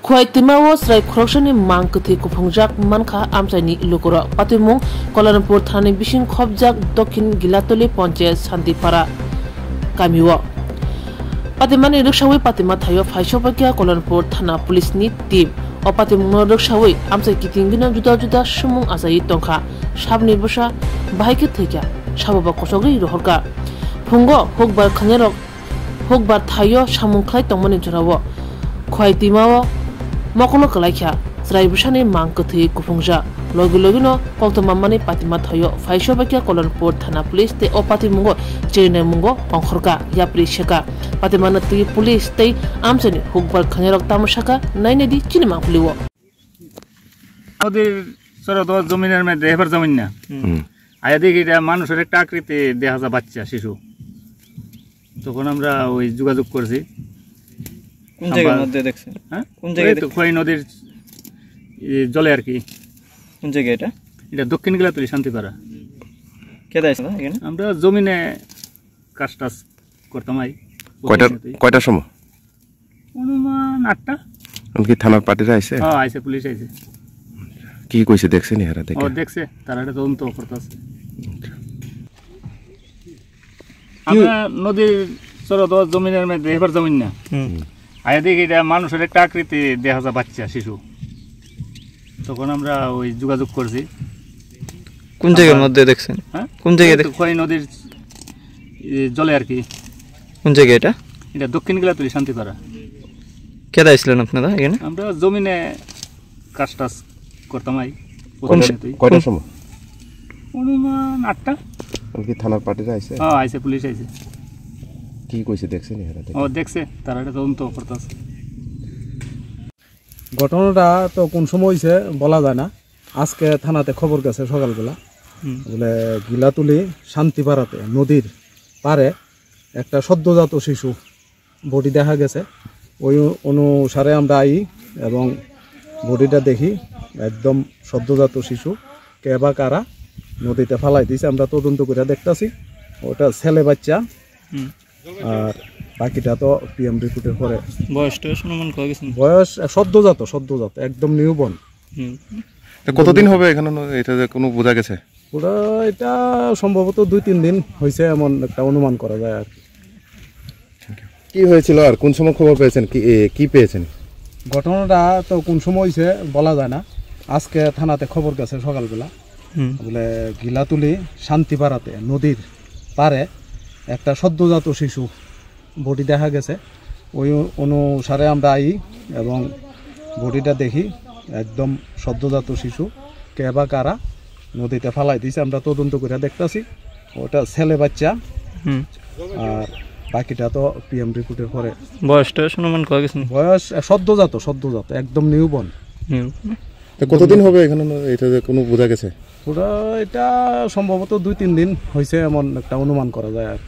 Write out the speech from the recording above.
Khwaitimawo srai khroksani mangkuthi kuphungjak mankha amchaini lukura patimung Kuala thani bising khobjak dokhin gilatoli panchayat Santipara kamiwo patimani rikshawi patima thayo phaisopakya Kuala thana police ni team o patimung rikshawi amchai kitingina juda juda sumung asai tongkha sabni basa bahike thekya sababa kosogri rohorka phungo hokbar khanerok hokbar thayo samung khlai tongmani jorawo Khwaitimawo Mokolo Kalaikya, Sraibusani Mankuthi Kuphungja, Logino, Koktomamani Patima Toyo, Faishobakia Kuala Thana Police, the Opati Mungo, Chene Mungo, Onkhorka, Yapri Shaka, Patimanati Police, they Amsani, Hukbar Kanerok Tamashaka, 980 Chinema Puliwo. Odir Sorodo Dominar में देहबर जमीन ना आयदे की मानुष एक टाकरीते देहाजा बच्चा शिशु तो कौन हमरा वो जुगाजुग करसी কোন জায়গার মধ্যে দেখছেন হ্যাঁ কোন জায়গায় তো খোয়াই নদীর জলে আর কি কোন জায়গা এটা দক্ষিণ গিলাতলি শান্তিপাড়া কে দাইছে না এখানে আমরা জমিনে কাজটা করতাম আই কয়টার সময় অনুমান 8টা কি থানার পার্টিরা আইছে হ্যাঁ আইছে পুলিশ আইছে কি কইছে দেখছেন এরা দেখে ও দেখছে তারা এটা তদন্ত করতেছে আমরা নদীর সরদ জমিনের মধ্যে দেহবার জমিন না আয়দে কি মানুষের একটা আকৃতি দেখা যায় বাচ্চা শিশু তখন আমরা ওই যোগাযোগ করছি কোন জায়গার মধ্যে দেখছেন হ্যাঁ কোন জায়গায় দেখছেন খোয়াই নদীর জলে আর কি কোন জায়গা এটা দক্ষিণ গিলাতলি শান্তিপাড়া কে দাইছিলেন আপনারা এখানে আমরা জমিনে কাজটা করতাম আই কয়টার সময় অনুমান 8টা কি থানার পার্টিরা আইছে হ্যাঁ আইছে পুলিশ আইছে কি কইছে দেখছেন এরা ও দেখছে তারা এটা তদন্ত করতেছে ঘটনাটা তো কোন সময় হইছে বলা যায় না আজকে থানাতে খবর গেছে সকালবেলা বলে গিলাতুলি শান্তিপাড়াতে নদীর পারে একটা সদ্যজাত শিশু বডি দেখা গেছে ওই অনুসারে আমরা আই এবং বডিটা দেখি একদম সদ্যজাত শিশু কে বা কারা নদীতে ফালাই দিয়েছে আমরা তদন্ত করে দেখতেছি ওটা ছেলে বাচ্চা আর বাকিটা তো পিএম রিপোর্টের পরে বয়সটা অনুমান কয় গেছেন বয়স সদ্যজাত একদম নিউবর্ন কতদিন হবে এখানে এটা কোনো বোঝা গেছে পুরো এটা সম্ভবত 2-3 দিন হয়েছে এমন একটা অনুমান করা যায় আর কি হয়েছিল আর কোন সময় খবর পেয়েছেন কি পেয়েছেন ঘটনাটা তো কোন সময় হয়েছে বলা যায় না আজকে থানাতে খবর গেছে সকালবেলা বলে গিলাতুলি শান্তিপাড়াতে নদীর পারে একটা সদ্যজাত শিশু বডি দেখা গেছে ওই অনুসারে আমরা আই এবং বডিটা দেখি একদম সদ্যজাত শিশু কে বা কারা নদীতে ফালাই দিয়েছে আমরা তদন্ত করে দেখতেছি ওটা ছেলে বাচ্চা আর বাকিটা তো পিএম রিপোর্টের পরে বয়সটা অনুমান কয় গেছেন বয়স সদ্যজাত একদম নিউবর্ন কতদিন হবে এখানে এটা কোনো বোঝা গেছে পুরো এটা সম্ভবত 2-3 দিন হয়েছে এমন একটা অনুমান করা যায় আর